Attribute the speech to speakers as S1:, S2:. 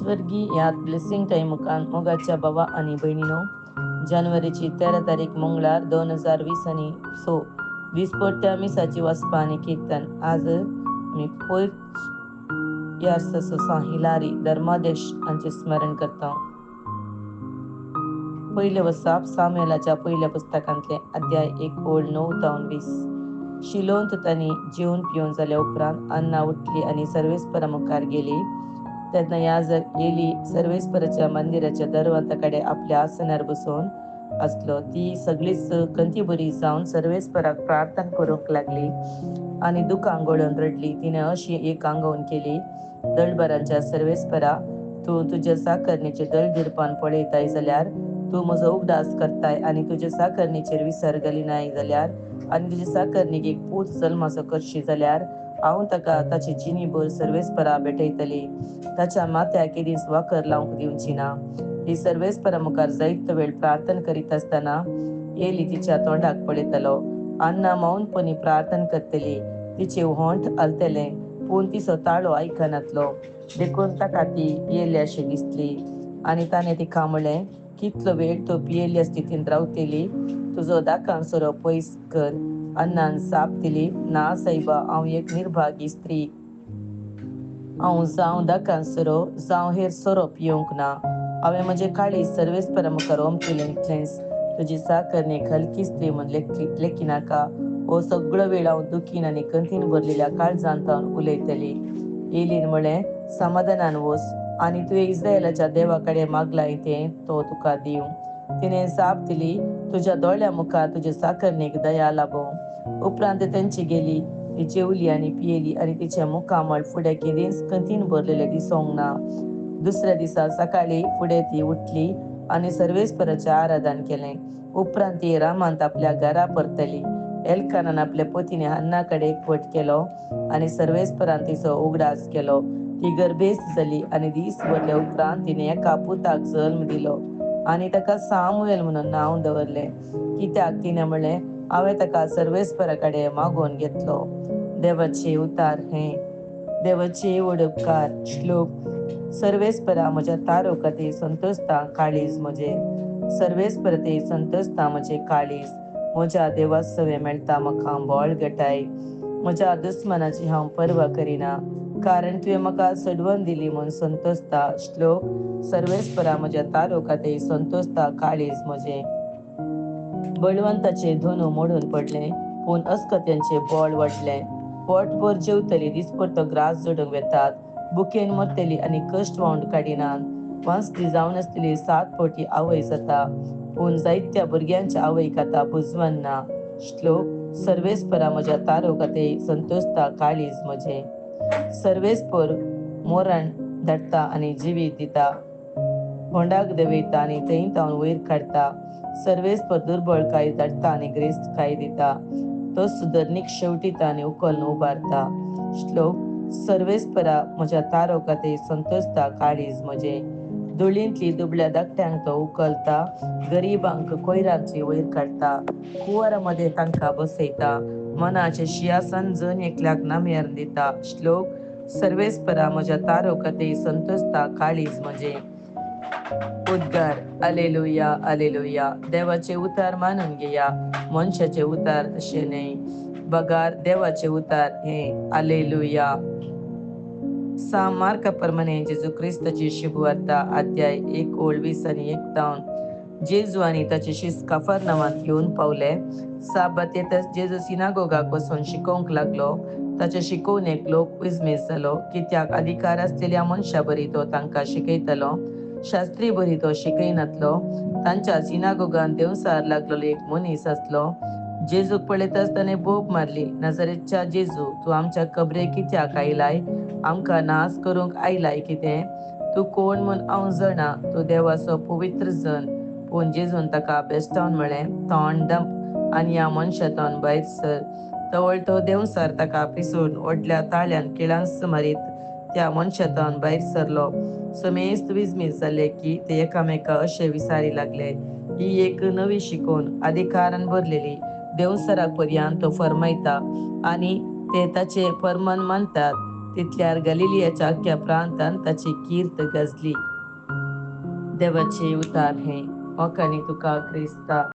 S1: स्वर्गीय यात blessing time मोगाच्या बाबा आणि बहिणीनो, जानेवारीची 13 तारीख मंगळार 2020 आणि सो दिसपट्ट्या मिसाची वसपा आणि कीर्तन. आज मी पोच यार हिलारी धर्माध्यक्ष यांचे स्मरण करता. पहिले वसाप सामुएलाच्या पहिल्या पुस्तकांतले अध्याय 1:9-20. शिलोंत त्यांनी जेवून पिऊन जाल्या उपरांत अन्ना उठली आणि सर्वेस्परा मुखार गेली. तेन्ना याजक एली सर्वेस्पराच्या मंदिराच्या दरवंताकडे आपल्या आसनार बसून असलो. ती सगळीच कंती बरी जावन सर्वेस्पराक प्रार्थना करूंक लागली आणि दुःख आंगोळून रडली. तिने अशी एक आंगवून केली, दळभरांच्या सर्वेस्परा, तू तुझ्या साकरणीचे दळदिरपान पळयताय जाल्यार, तू म्हजो उगडास करताय आणि तुझ्या साकरणीचेर विसर घालिनाय जाल्यार आणि तुझ्या साकरणीक एक पूत जल्माचो करशी जाल्यार हांव ताका ताची जिणीभर सर्वेस्परा भेटयतली. ताच्या माथ्याक केदीस वाकर लावंक दिवची ना. ही सर्वेस्परा मुखार जायतो वेळ प्रार्थना करीत असताना एली तिच्या तोंडाक पळयतलो. अन्ना मौनपणी प्रार्थना करतली. तिचे होंठ हलतले, पूण तिचो ताळो आयकनातलो. देखून ताका ती पियेल्याशी दिसली आणि ताणें तिका म्हणलें, कितलो वेळ तो पियेल्या स्थितीन रावतली? तुजो दाखांसरो पयस कर. अन्नान साप दिली, ना सायबा, हांव एक निर्भागी स्त्री. हांव जावं दाखांसरो जावं हेर सोरो पियोंक ना. हांवें म्हजे काळीज सर्वेस्परा मुखार ओंपलें इतलेंच. तुजी साकरणीक हलकी स्त्री म्हूण लेखिनाका. हो सगळो वेळ हांव दुखीन आनी कंतीन भरलेल्या काळजांत उलयतली. एलीन म्हळें, समाधानान वच आनी तुवें इस्रायेलाच्या देवा कडेन मागलाय तें तो तुका दिवं. तिणें जाप दिली, तुज्या दोळ्या मुखार तुजे साकरणीक दया लाभों. उपरांत तेंची गेली. ती जेवली आनी पियेली आनी तिचे मुखामळ फुडें केदींच कंतीन भरलेलें दिसोंक ना. दुसऱ्या दिसा सकाळी फुडें ती उठली आनी सर्वेस्पराचें आराधन केलें. उपरांत ती रामांत आपल्या घरा परतली. एल्कानान आपल्या पत्नी हन्ना कडेन एकवट केलो आनी सर्वेस्परान तिचो उगडास केलो. ती गर्भेस्त जाली आनी दीस भरल्या उपरांत तिणें एका पुताक जल्म दिलो आनी ताका सामुएल म्हणून नांव दवरलें, कित्याक तिणें म्हणलें, हांवें ताका सर्वेस्परा कडेन मागोवन घेतलो. देवाचे उतार हे. देवाचे व्हड उपकार. श्लोक. सर्वेस्परा म्हज्या तारो खातीर संतोसता काळीज म्हजें. सर्वेस्परते संतोसता म्हजें काळीज. म्हज्या देवा सवे मेळटा म्हाका बोळ घटाय. म्हज्या दुस्मनाची हांव पर्वा करिना, कारण तुवें म्हाका सडवण दिली म्हूण संतोसता. श्लोक. सर्वेस्परा म्हज्या तारो खातीर संतोसता काळीज म्हजें. बळवंताचे धोनू मोडून पडले, पूण अस्कत्यांचे बोळ वाडलें. पोटभर जेवतली, दिसभर तो ग्रास जोडूंक वेतात. बुकेन मरतली आनी कश्ट वावून काडिनात. वांसली जावन आसलेली 7 फावटी आवय जाता, पूण जायत्या भुरग्यांच्या आवयक आतां बुजवण ना. श्लोक. सर्वेस्परा म्हज्या तारो खातीर संतोसता काळीज म्हजें. सर्वेस्पर मोरण धाडटा आनी जिवीत दिता. होंडाक देंवयता आनी थंय तावन वयर काडटा. सर्वेस्पर दुर्बळकाय धाडटा आनी ग्रेस्तकाय दिता. तो सुदरणीक शेवटिता आनी उखलून उबारता. श्लोक. सर्वेस्परा म्हज्या तारो खातीर संतोसता काळीज म्हजें. धुळींतली दुबळ्या धाकट्यांक तो उखलता. गरीबांक कोयरांतली वयर काडटा. कुंवारामदें तांकां बसयता. मनाचें शिंयासन जण एकल्याक नाम्यार दिता. श्लोक. सर्वेस्परा म्हज्या तारो खातीर संतोसता काळीज म्हजें. उद्गार. Alleluia, alleluia. देवाचे उतार मानून घेया, मनशाचे उतार तशे न्हय. बगार. देवाचे उतार हे. अलेलुया. सा मार्का प्रमाणे जेजू क्रिस्ताची शुभवार्ता अध्याय 1:20-21. जेजू आनी ताचे शिष्य कफरनावांत येवन पावले. साबात येताच जेजू सिनागोगाक वचून शिकोवंक लागलो. ताचे शिकवणेक लोक उजमीस जालो, कित्याक अधिकार आसलेल्या मनशा बरी तो तांकां शिकयतालो, शास्त्री बरी तो शिकयनातलो. तांच्या सिनागोगांत देंवसार लागलेलो एक मनीस आसलो. जेजूक पळयताच ताणें बोब मारली, नाजरेतच्या जेजू, तूं आमच्या कबरेक कित्याक आयलाय? आमकां नास करूंक आयलाय कितें? तूं कोण म्हूण हांव जाणा, तूं देवाचो पवित्र जन. पूण जेजून ताका भेस्तावन म्हळें, तोंड धांप आनी ह्या मनशांतल्यान भायर सर. तवळ तो देंवसार ताका पिसून व्हडल्या ताळ्यान किळांस मारीत त्या मनशांतल्यान भायर सरलो. समेस्त विजमीत जाले की ते एकामेकाक अशे विचारी लागले, ही एक नवी शिकवण, अधिकारान भरलेली, देंवसारा पर्यंत तो फर्मायता आनी ते ताचे फर्मान मानतात. तितल्यार गलिलियाच्या अख्ख्या प्रांतान ताची कीर्त गजली. देवाचे उतार हे ओकानी तुका क्रिस्ता.